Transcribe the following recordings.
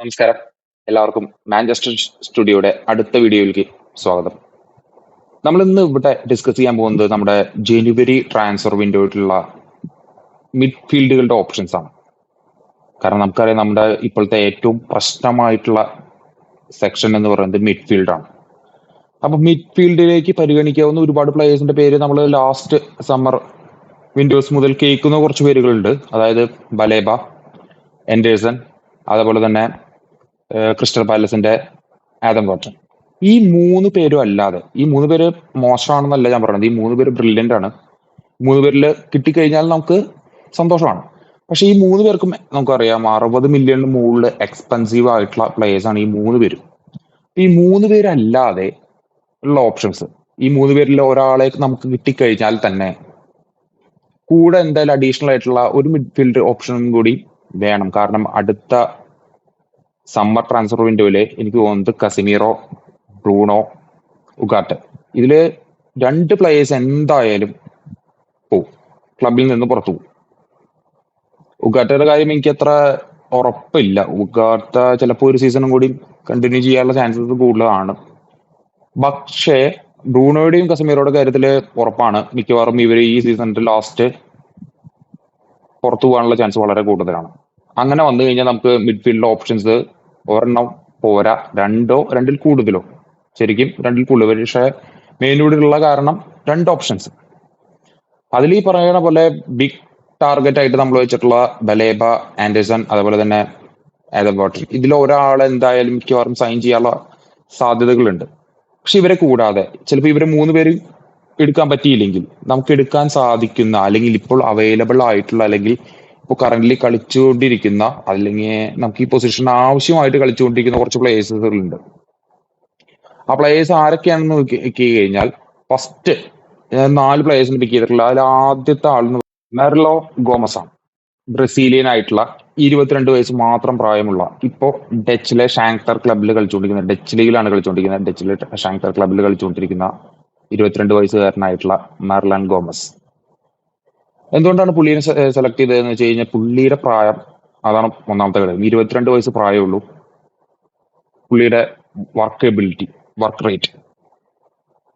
നമസ്കാരം. എല്ലാവർക്കും മാഞ്ചസ്റ്റർ സ്റ്റുഡിയോയുടെ അടുത്ത വീഡിയോയിലേക്ക് സ്വാഗതം. നമ്മൾ ഇന്ന് ഇവിടെ ഡിസ്കസ് ചെയ്യാൻ പോകുന്നത് നമ്മുടെ ജനുവരി ട്രാൻസ്ഫർ വിൻഡോയിലുള്ള മിഡ്ഫീൽഡുകളുടെ ഓപ്ഷൻസ് ആണ്. കാരണം നമുക്കറിയാം നമ്മുടെ ഇപ്പോഴത്തെ ഏറ്റവും പ്രശ്നമായിട്ടുള്ള സെക്ഷൻ എന്ന് പറയുന്നത് മിഡ്ഫീൽഡാണ്. അപ്പൊ മിഡ്ഫീൽഡിലേക്ക് പരിഗണിക്കാവുന്ന ഒരുപാട് പ്ലേയേഴ്സിന്റെ പേര് നമ്മൾ ലാസ്റ്റ് സമ്മർ വിൻഡോസ് മുതൽ കേൾക്കുന്ന കുറച്ച് പേരുകളുണ്ട്. അതായത് ബലേബ, എൻഡേഴ്സൺ, അതുപോലെ തന്നെ ക്രിസ്റ്റൽ പാലസിന്റെ ആദം വാട്ടൺ. ഈ മൂന്ന് പേരും അല്ലാതെ, ഈ മൂന്ന് പേര് മോശമാണെന്നല്ല ഞാൻ പറയുന്നത്, ഈ മൂന്ന് പേര് ബ്രില്യന്റ് ആണ്. മൂന്ന് പേരിൽ കിട്ടിക്കഴിഞ്ഞാൽ നമുക്ക് സന്തോഷമാണ്. പക്ഷെ ഈ മൂന്ന് പേർക്കും നമുക്കറിയാം 60 മില്യണിന് മുകളിൽ എക്സ്പെൻസീവ് ആയിട്ടുള്ള പ്ലേയേഴ്സ് ആണ് ഈ മൂന്ന് പേരും. ഈ മൂന്ന് പേരല്ലാതെ ഉള്ള ഓപ്ഷൻസ്, ഈ മൂന്ന് പേരിൽ ഒരാളെ നമുക്ക് കിട്ടിക്കഴിഞ്ഞാൽ തന്നെ കൂടെ എന്തായാലും അഡീഷണൽ ആയിട്ടുള്ള ഒരു മിഡ്ഫീൽഡ് ഓപ്ഷനും കൂടി വേണം. കാരണം അടുത്ത സമ്മർ ട്രാൻസ്ഫർ വിൻഡോയില് എനിക്ക് തോന്നുന്നത് കസിമീറോ, ബ്രൂണോ, ഉഗാട്ട്, ഇതില് 2 പ്ലേയേഴ്സ് എന്തായാലും പോവും, ക്ലബിൽ നിന്ന് പുറത്തു പോകും. ഉഗാട്ടയുടെ കാര്യം എനിക്ക് അത്ര ഉറപ്പില്ല. ഉഗാട്ട ചിലപ്പോൾ ഒരു സീസണും കൂടി കണ്ടിന്യൂ ചെയ്യാനുള്ള ചാൻസസ് കൂടുതലാണ്. പക്ഷേ ബ്രൂണോയുടെയും കസമീറോയുടെ കാര്യത്തില് ഉറപ്പാണ്, മിക്കവാറും ഇവർ ഈ സീസണിന്റെ ലാസ്റ്റ് പുറത്തു പോകാനുള്ള ചാൻസ് വളരെ കൂടുതലാണ്. അങ്ങനെ വന്നു കഴിഞ്ഞാൽ നമുക്ക് മിഡ്ഫീൽഡ് ഓപ്ഷൻസ് ഒരെണ്ണം പോരാ, രണ്ടിൽ കൂടുതലോ, ശരിക്കും രണ്ടിൽ കൂടുതൽ. പക്ഷേ മെയിനോടുള്ള കാരണം 2 ഓപ്ഷൻസ്. അതിൽ ഈ പറയുന്ന പോലെ ബിഗ് ടാർഗറ്റ് ആയിട്ട് നമ്മൾ വെച്ചിട്ടുള്ള ബലേബ, ആൻഡേഴ്സൺ, അതുപോലെ തന്നെ ആദം വാട്ടർ, ഇതിൽ ഒരാൾ എന്തായാലും മിക്കവാറും സൈൻ ചെയ്യാനുള്ള സാധ്യതകളുണ്ട്. പക്ഷെ ഇവരെ കൂടാതെ ചിലപ്പോൾ ഇവരെ 3 പേര് എടുക്കാൻ പറ്റിയില്ലെങ്കിൽ നമുക്ക് എടുക്കാൻ സാധിക്കുന്ന, അല്ലെങ്കിൽ ഇപ്പോൾ അവൈലബിൾ ആയിട്ടുള്ള, അല്ലെങ്കിൽ ഇപ്പോൾ കറന്റ്ലി കളിച്ചുകൊണ്ടിരിക്കുന്ന, അല്ലെങ്കിൽ നമുക്ക് ഈ പൊസിഷൻ ആവശ്യമായിട്ട് കളിച്ചുകൊണ്ടിരിക്കുന്ന കുറച്ച് പ്ലേയേഴ്സുകളുണ്ട്. ആ പ്ലേയേഴ്സ് ആരൊക്കെയാണെന്ന് നോക്കി കഴിഞ്ഞാൽ ഫസ്റ്റ് 4 പ്ലേയേഴ്സിന് പിക്ക് ചെയ്തിട്ടുള്ള അതിൽ ആദ്യത്തെ ആളെന്ന് മെർലോ ഗോമസ് ആണ്. ബ്രസീലിയൻ ആയിട്ടുള്ള 22 വയസ്സ് മാത്രം പ്രായമുള്ള, ഇപ്പോ ഡച്ചിലെ ഷാങ്ക്ടർ ക്ലബിൽ കളിച്ചുകൊണ്ടിരിക്കുന്ന, ഡച്ച് ലീഗിലാണ് കളിച്ചുകൊണ്ടിരിക്കുന്നത്, ഡച്ചിലെ ഷാങ്ക്ടർ ക്ലബിൽ കളിച്ചുകൊണ്ടിരിക്കുന്ന 22 വയസ്സുകാരനായിട്ടുള്ള മെർലൻ ഗോമസ്. എന്തുകൊണ്ടാണ് പുള്ളിയെ സെലക്ട് ചെയ്തതെന്ന് വെച്ച് കഴിഞ്ഞാൽ പുള്ളിയുടെ പ്രായം, അതാണ് ഒന്നാമത്തെ കാര്യം. 22 വയസ്സ് പ്രായമുള്ളൂ. പുള്ളിയുടെ work ability, work rate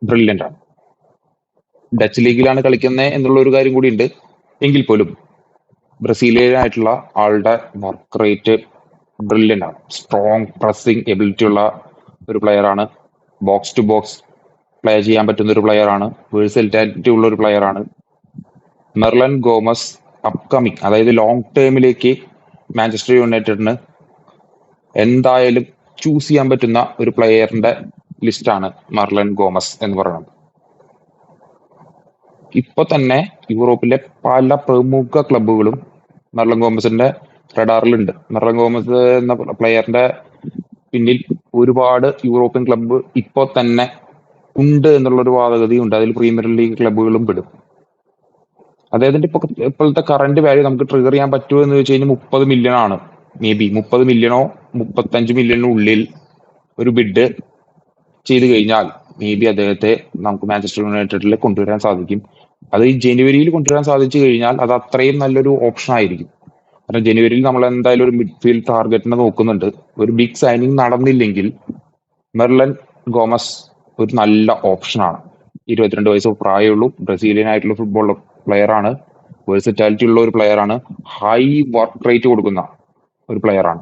brilliant ആണ്. ഡച്ച് ലീഗിലാണ് കളിക്കുന്നത് എന്നുള്ള ഒരു കാര്യം കൂടി ഉണ്ട്. എങ്കിൽ പോലും ബ്രസീലിയനായിട്ടുള്ള ആളുടെ വർക്ക് റേറ്റ് ബ്രില്യന്റ് ആണ്. സ്ട്രോങ് പ്രസിംഗ് എബിലിറ്റി ഉള്ള ഒരു പ്ലെയർ ആണ്. ബോക്സ് ടു ബോക്സ് പ്ലേ ചെയ്യാൻ പറ്റുന്ന ഒരു പ്ലെയർ ആണ്. വേഴ്സലിറ്റി ഉള്ള ഒരു പ്ലെയർ ആണ്. മെർലൻ ഗോമസ് അപ്കമിങ്, അതായത് ലോങ് ടേമിലേക്ക് മാഞ്ചസ്റ്റർ യുണൈറ്റഡിന് എന്തായാലും ചൂസ് ചെയ്യാൻ പറ്റുന്ന ഒരു പ്ലെയറിന്റെ ലിസ്റ്റാണ് മെർലൻ ഗോമസ് എന്ന് പറയുന്നത്. ഇപ്പൊ തന്നെ യൂറോപ്പിലെ പല പ്രമുഖ ക്ലബുകളും മെർലൻ ഗോമസിന്റെ റഡാറിലുണ്ട്. മെർലൻ ഗോമസ് എന്ന പ്ലെയറിന്റെ പിന്നിൽ ഒരുപാട് യൂറോപ്യൻ ക്ലബ്ബ് ഇപ്പൊ തന്നെ ഉണ്ട് എന്നുള്ളൊരു വാദഗതിയുണ്ട്. അതിൽ പ്രീമിയർ ലീഗ് ക്ലബ്ബുകളും പെടും. അദ്ദേഹത്തിന്റെ ഇപ്പോഴത്തെ കറന്റ് വാല്യൂ നമുക്ക് ട്രിഗർ ചെയ്യാൻ പറ്റുമോ എന്ന് വെച്ച് കഴിഞ്ഞാൽ 30 മില്യൺ ആണ്. മേ ബി 30 മില്യണോ 35 മില്യണിനുള്ളിൽ ഒരു ബിഡ് ചെയ്ത് കഴിഞ്ഞാൽ മേ ബി അദ്ദേഹത്തെ നമുക്ക് മാഞ്ചസ്റ്റർ യുണൈറ്റഡിൽ കൊണ്ടുവരാൻ സാധിക്കും. അത് ഈ ജനുവരിയിൽ കൊണ്ടുവരാൻ സാധിച്ചു കഴിഞ്ഞാൽ അത് അത്രയും നല്ലൊരു ഓപ്ഷൻ ആയിരിക്കും. കാരണം ജനുവരിയിൽ നമ്മൾ എന്തായാലും ഒരു മിഡ്ഫീൽഡ് ടാർഗറ്റിനെ നോക്കുന്നുണ്ട്. ഒരു ബിഗ് സൈനിങ് നടന്നില്ലെങ്കിൽ മെർലൻ ഗോമസ് ഒരു നല്ല ഓപ്ഷനാണ്. 22 വയസ്സ് പ്രായമുള്ളൂ. ബ്രസീലിയൻ ആയിട്ടുള്ള ഫുട്ബോൾ പ്ലെയർ ആണ്. വേഴ്സറ്റാലിറ്റി ഉള്ള ഒരു പ്ലെയർ ആണ്. ഹൈ വർക്ക് റേറ്റ് കൊടുക്കുന്ന ഒരു പ്ലെയർ ആണ്.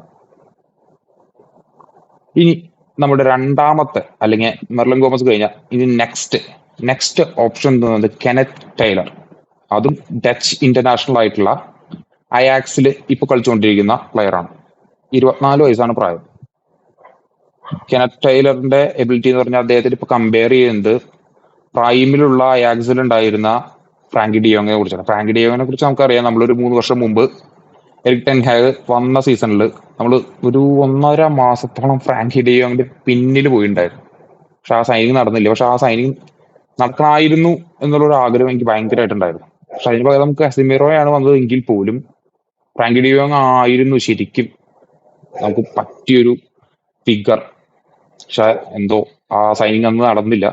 ഇനി നമ്മുടെ രണ്ടാമത്തെ, അല്ലെങ്കിൽ മെർലൻ ഗോമസ് കഴിഞ്ഞാൽ ഇനി നെക്സ്റ്റ് ഓപ്ഷൻ എന്ന് പറയുന്നത് കെനത്ത് ടൈലർ. അതും ഡച്ച് ഇന്റർനാഷണൽ ആയിട്ടുള്ള അയാക്സിൽ ഇപ്പൊ കളിച്ചുകൊണ്ടിരിക്കുന്ന പ്ലെയർ ആണ്. 24 വയസ്സാണ് പ്രായം. കെനത്ത് ടൈലറിന്റെ എബിലിറ്റി എന്ന് പറഞ്ഞാൽ അദ്ദേഹത്തിന് ഇപ്പൊ കമ്പയർ ചെയ്യുന്നത് പ്രൈമിലുള്ള അയാക്സിൽ ഉണ്ടായിരുന്ന ഫ്രാങ്കി ഡിയോങ്ങിനെ കുറിച്ചാണ്. ഫ്രാങ്കി ഡിയോങ്ങിനെ കുറിച്ച് നമുക്കറിയാം, നമ്മളൊരു 3 വർഷം മുമ്പ് എറിക് ടെൻ ഹാഗ് വന്ന സീസണിൽ നമ്മൾ ഒരു 1.5 മാസത്തോളം ഫ്രാങ്കി ഡിയോങ്ങിന്റെ പിന്നിൽ പോയിട്ടുണ്ടായിരുന്നു. പക്ഷെ ആ സൈനിങ് നടന്നില്ല. പക്ഷെ ആ സൈനിങ് നടക്കണമായിരുന്നു എന്നുള്ളൊരു ആഗ്രഹം എനിക്ക് ഭയങ്കരമായിട്ടുണ്ടായിരുന്നു. പക്ഷെ അതിന് പകരം നമുക്ക് കസിമീറോയാണ് വന്നത് എങ്കിൽ പോലും ഫ്രാങ്കി ഡിയോങ് ആയിരുന്നു ശരിക്കും നമുക്ക് പറ്റിയൊരു ഫിഗർ. പക്ഷെ എന്തോ ആ സൈനിങ് അന്ന് നടന്നില്ല.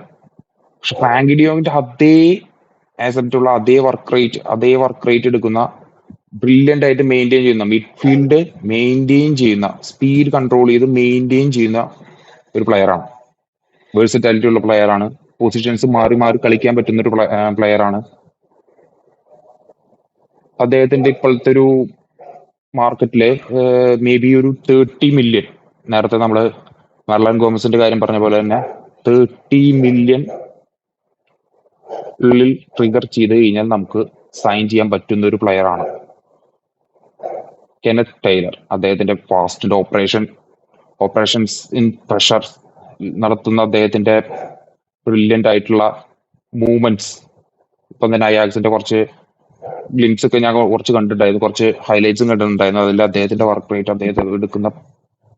പക്ഷെ ഫ്രാങ്കി ഡിയോങ്ങിന്റെ അതേ ആസെപ്റ്റ് ഉള്ള അതേ വർക്ക് റേറ്റ് എടുക്കുന്ന ബ്രില്യൻ്റ് ആയിട്ട് മെയിൻറ്റെയിൻ ചെയ്യുന്ന മിഡ്ഫീൽഡ് മെയിൻറ്റെയിൻ ചെയ്യുന്ന സ്പീഡ് കൺട്രോൾ ചെയ്ത് മെയിൻറ്റെയിൻ ചെയ്യുന്ന ഒരു പ്ലെയറാണ്. വേഴ്സറ്റാലിറ്റി ഉള്ള പ്ലെയറാണ്. പൊസിഷൻസ് മാറി മാറി കളിക്കാൻ പറ്റുന്ന ഒരു പ്ലെയറാണ്. അദ്ദേഹത്തിന്റെ ഇപ്പോഴത്തെ ഒരു മാർക്കറ്റില് മേ ബി ഒരു 30 മില്യൺ, നേരത്തെ നമ്മള് മെർലൻ ഗോമസിന്റെ കാര്യം പറഞ്ഞ പോലെ തന്നെ 30 മില്യൺ ഉള്ളിൽ ട്രിഗർ ചെയ്ത് കഴിഞ്ഞാൽ നമുക്ക് സൈൻ ചെയ്യാൻ പറ്റുന്ന ഒരു പ്ലെയർ ആണ് കെനത്ത് ടൈലർ. അദ്ദേഹത്തിന്റെ ഫാസ്റ്റ് ഓപ്പറേഷൻസ് ഇൻ പ്രഷർ നടത്തുന്ന അദ്ദേഹത്തിന്റെ ബ്രില്യൻ്റ് ആയിട്ടുള്ള മൂവ്മെന്റ്സ്. ഇപ്പം തന്നെ അയാക്സിന്റെ കുറച്ച് ഗ്ലിംസ് ഒക്കെ ഞാൻ കുറച്ച് കണ്ടിട്ടുണ്ടായിരുന്നു, കുറച്ച് ഹൈലൈറ്റ്സും കണ്ടിട്ടുണ്ടായിരുന്നു. അതിൽ അദ്ദേഹത്തിന്റെ വർക്ക് റേറ്റ്, അദ്ദേഹത്തെ എടുക്കുന്ന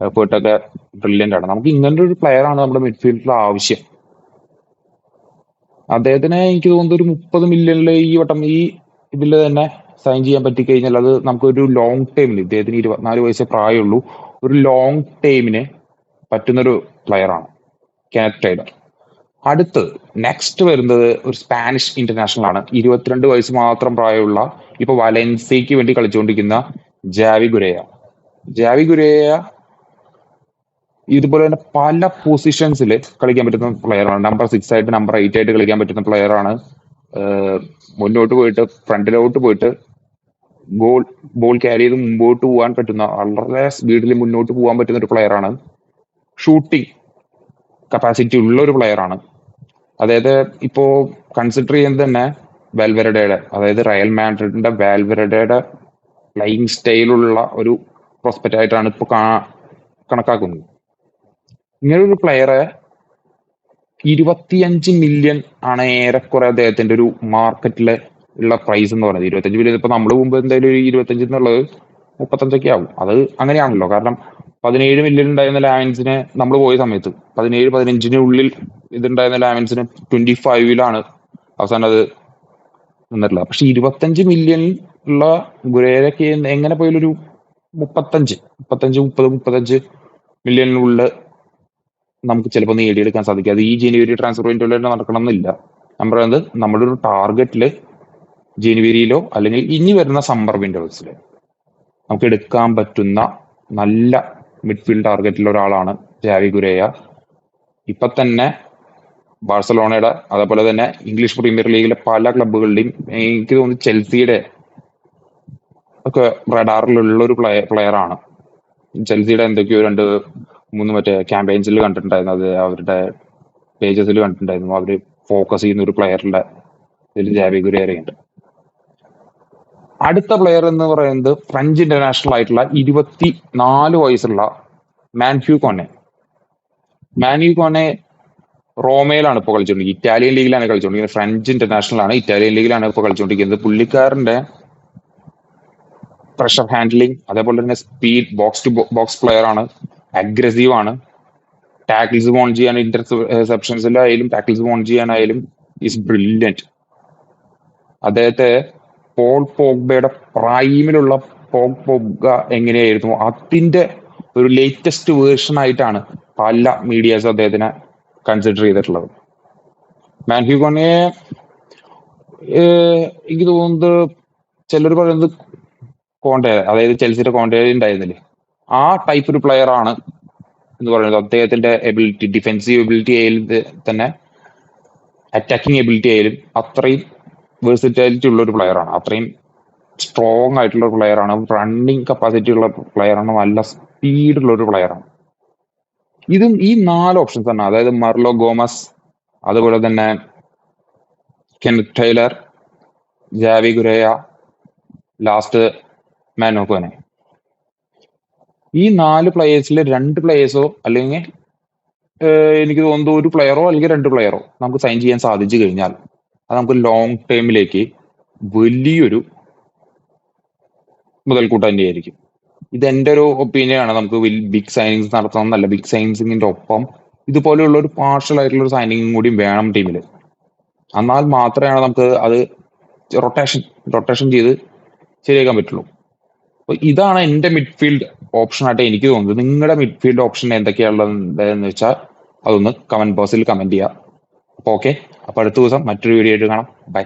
എഫേർട്ടൊക്കെ ബ്രില്യൻ്റ് ആണ്. നമുക്ക് ഇങ്ങനത്തെ ഒരു പ്ലെയർ ആണ് നമ്മുടെ മിഡ്ഫീൽഡിൽ ആവശ്യം. അദ്ദേഹത്തിന് എനിക്ക് തോന്നുന്നത് ഒരു 30 മില്യണിൽ ഈ വട്ടം ഈ ഇതിൽ തന്നെ സൈൻ ചെയ്യാൻ പറ്റിക്കഴിഞ്ഞാൽ അത് നമുക്കൊരു ലോങ് ടൈമിന്, ഇദ്ദേഹത്തിന് 24 വയസ്സേ പ്രായമുള്ളൂ, ഒരു ലോങ് ടൈമിന് പറ്റുന്നൊരു പ്ലെയറാണ് കെനത്ത് ടൈലർ. അടുത്ത് നെക്സ്റ്റ് വരുന്നത് ഒരു സ്പാനിഷ് ഇന്റർനാഷണൽ ആണ്. 22 വയസ്സ് മാത്രം പ്രായമുള്ള, ഇപ്പൊ വലൻസിയയ്ക്ക് വേണ്ടി കളിച്ചുകൊണ്ടിരിക്കുന്ന ജാവി ഗുരയ. ജാവി ഗുരയ ഇതുപോലെ തന്നെ പല പൊസിഷൻസിൽ കളിക്കാൻ പറ്റുന്ന പ്ലെയറാണ്. നമ്പർ 6 ആയിട്ട്, നമ്പർ 8 ആയിട്ട് കളിക്കാൻ പറ്റുന്ന പ്ലെയറാണ്. മുന്നോട്ട് പോയിട്ട്, ഫ്രണ്ടിലോട്ട് പോയിട്ട് ബോൾ ക്യാരി ചെയ്ത് മുമ്പോട്ട് പോകാൻ പറ്റുന്ന, വളരെ സ്പീഡിൽ മുന്നോട്ട് പോകാൻ പറ്റുന്ന ഒരു പ്ലെയറാണ്. ഷൂട്ടിംഗ് കപ്പാസിറ്റി ഉള്ള ഒരു പ്ലെയറാണ്. അതായത് ഇപ്പോ കൺസിഡർ ചെയ്യുന്നത് തന്നെ വാൽവെരഡയുടെ, അതായത് റയൽ മാഡ്രിഡിന്റെ വാൽവെരഡയുടെ പ്ലേയിങ് സ്റ്റൈലുള്ള ഒരു പ്രോസ്പെക്റ്റ് ആയിട്ടാണ് ഇപ്പൊ കണക്കാക്കുന്നത്. ഇങ്ങനൊരു പ്ലെയറെ 25 മില്യൺ ആണ് ഏറെക്കുറെ അദ്ദേഹത്തിന്റെ ഒരു മാർക്കറ്റിലെ ഉള്ള പ്രൈസ് എന്ന് പറയുന്നത്. 25 മില്യൺ ഇപ്പൊ നമ്മൾ മുമ്പ് എന്തായാലും ഒരു 25 എന്നുള്ളത് 35 ആവും. അത് അങ്ങനെയാണല്ലോ. കാരണം 17 മില്യൺ ഉണ്ടായിരുന്ന ലാവൻസിന് നമ്മൾ പോയ സമയത്ത് 17-15 ഉള്ളിൽ ഇതുണ്ടായിരുന്ന ലാവൻസിന് 25 അവസാനം അത് നിന്നിട്ടില്ല. പക്ഷെ 25 മില്യൺ ഉള്ള ഗുരേരക്ക് എങ്ങനെ പോയാലും ഒരു 35 മില്യണിനുള്ളിൽ നമുക്ക് ചിലപ്പോൾ നേടിയെടുക്കാൻ സാധിക്കും. അത് ഈ ജനുവരി ട്രാൻസ്ഫർ വിൻഡോയിൽ തന്നെ നടക്കണം എന്നില്ല. ഞാൻ പറയുന്നത് നമ്മുടെ ഒരു ടാർഗറ്റില് ജനുവരിയിലോ അല്ലെങ്കിൽ ഇനി വരുന്ന സമ്മർ വിൻഡോസിൽ നമുക്ക് എടുക്കാൻ പറ്റുന്ന നല്ല മിഡ്ഫീൽഡ് ടാർഗറ്റിൽ ഒരാളാണ് ജാവി ഗുരേയ. ഇപ്പൊ തന്നെ ബാഴ്സലോണയുടെ, അതേപോലെ തന്നെ ഇംഗ്ലീഷ് പ്രീമിയർ ലീഗിലെ പല ക്ലബുകളുടെയും, എനിക്ക് തോന്നുന്നു ചെൽസിയുടെ ഒക്കെ റഡാറിലുള്ള ഒരു പ്ലെയർ ആണ്. ചെൽസിയുടെ എന്തൊക്കെയോ 2-3 മറ്റേ ക്യാമ്പയിൻസിൽ കണ്ടിട്ടുണ്ടായിരുന്നു, അത് അവരുടെ പേജസിൽ കണ്ടിട്ടുണ്ടായിരുന്നു. അവര് ഫോക്കസ് ചെയ്യുന്ന ഒരു പ്ലെയറിന്റെ ഇതിൽ ജാവി ഗുരേരയുണ്ട്. അടുത്ത പ്ലെയർ എന്ന് പറയുന്നത് ഫ്രഞ്ച് ഇന്റർനാഷണൽ ആയിട്ടുള്ള 24 വയസ്സുള്ള മാൻഹ്യൂ കോനെ. മാൻഹ്യൂ കോനെ റോമയിലാണ് ഇപ്പോൾ കളിച്ചുകൊണ്ടിരിക്കുന്നത്. ഇറ്റാലിയൻ ലീഗിലാണ് കളിച്ചുകൊണ്ടിരിക്കുന്നത്. ഫ്രഞ്ച് ഇന്റർനാഷണൽ ആണ്, ഇറ്റാലിയൻ ലീഗിലാണ് ഇപ്പോൾ കളിച്ചുകൊണ്ടിരിക്കുന്നത്. പുള്ളിക്കാരന്റെ പ്രഷർ ഹാൻഡ്ലിങ്, അതേപോലെ തന്നെ speed, box to box player ആണ്, അഗ്രസീവ് ആണ്, ടാക്കിൾസ് വോൺ ചെയ്യാൻ, ഇന്റർസെപ്ഷൻസിലായാലും ടാക്കിൾസ് വോൺ ചെയ്യാനായാലും ഈസ് ബ്രില്യൻറ്റ്. അദ്ദേഹത്തെ പോൾ പോഗ്ബയുടെ പ്രൈമിലുള്ള പോഗ്ബ എങ്ങനെയായിരുന്നു അതിന്റെ ഒരു ലേറ്റസ്റ്റ് വേർഷൻ ആയിട്ടാണ് പല മീഡിയാസും അദ്ദേഹത്തിനെ കൺസിഡർ ചെയ്തിട്ടുള്ളത്. മാൻഹ്യൂ കോനെ എനിക്ക് തോന്നുന്നത് ചിലർ പറയുന്നത് കോണ്ടെ, അതായത് ചെൽസിയുടെ കോണ്ടെ ഉണ്ടായിരുന്നില്ലേ, ആ ടൈപ്പ് ഒരു പ്ലെയർ ആണ് എന്ന് പറയുന്നത്. അദ്ദേഹത്തിന്റെ എബിലിറ്റി, ഡിഫെൻസീവ് എബിലിറ്റി ആയാലും തന്നെ അറ്റാക്കിംഗ് എബിലിറ്റി ആയാലും അത്രയും വേഴ്സിറ്റാലിറ്റി ഉള്ള ഒരു പ്ലെയർ ആണ്, അത്രയും സ്ട്രോങ് ആയിട്ടുള്ള ഒരു പ്ലെയർ ആണ്, റണ്ണിങ് കപ്പാസിറ്റി ഉള്ള പ്ലെയർ ആണ്, നല്ല സ്പീഡുള്ള ഒരു പ്ലെയർ ആണ്. ഇതും ഈ 4 ഓപ്ഷൻസ് ആണ്, അതായത് മർലോ ഗോമസ്, അതുപോലെ തന്നെ Kenneth Tyler, Javi Guerra, last Manu Kone. ഈ 4 പ്ലെയേഴ്സിൽ 2 പ്ലെയേഴ്സോ അല്ലെങ്കിൽ എനിക്ക് തോന്നുന്നു ഒരു പ്ലെയറോ അല്ലെങ്കിൽ 2 പ്ലെയറോ നമുക്ക് സൈൻ ചെയ്യാൻ സാധിച്ചു കഴിഞ്ഞാൽ അത് നമുക്ക് ലോങ് ടൈമിലേക്ക് വലിയൊരു മുതൽക്കൂട്ട് തന്നെയായിരിക്കും. ഇത് എന്റെ ഒരു ഒപ്പീനിയൻ ആണ്. നമുക്ക് ബിഗ് സൈനിങ്സ് നടത്തണം എന്നല്ല, ബിഗ് സൈനിങ്സിന്റെ ഒപ്പം ഇതുപോലെയുള്ള ഒരു പാർഷ്യൽ ആയിട്ടുള്ള ഒരു സൈനിങ്ങും കൂടി വേണം ടീമിൽ. എന്നാൽ മാത്രമേ നമുക്ക് അത് റൊട്ടേഷൻ ചെയ്ത് ശരിയാക്കാൻ പറ്റുള്ളൂ. അപ്പൊ ഇതാണ് എന്റെ മിഡ്ഫീൽഡ് ഓപ്ഷൻ ആയിട്ട് എനിക്ക് തോന്നുന്നത്. നിങ്ങളുടെ മിഡ്ഫീൽഡ് ഓപ്ഷൻ എന്തൊക്കെയാണുള്ളതെന്ന് വെച്ചാൽ അതൊന്ന് കമന്റ് ബോക്സിൽ കമന്റ് ചെയ്യുക. അപ്പൊ ഓക്കെ, അപ്പൊ അടുത്ത ദിവസം മറ്റൊരു വീഡിയോ ആയിട്ട് കാണാം. ബൈ.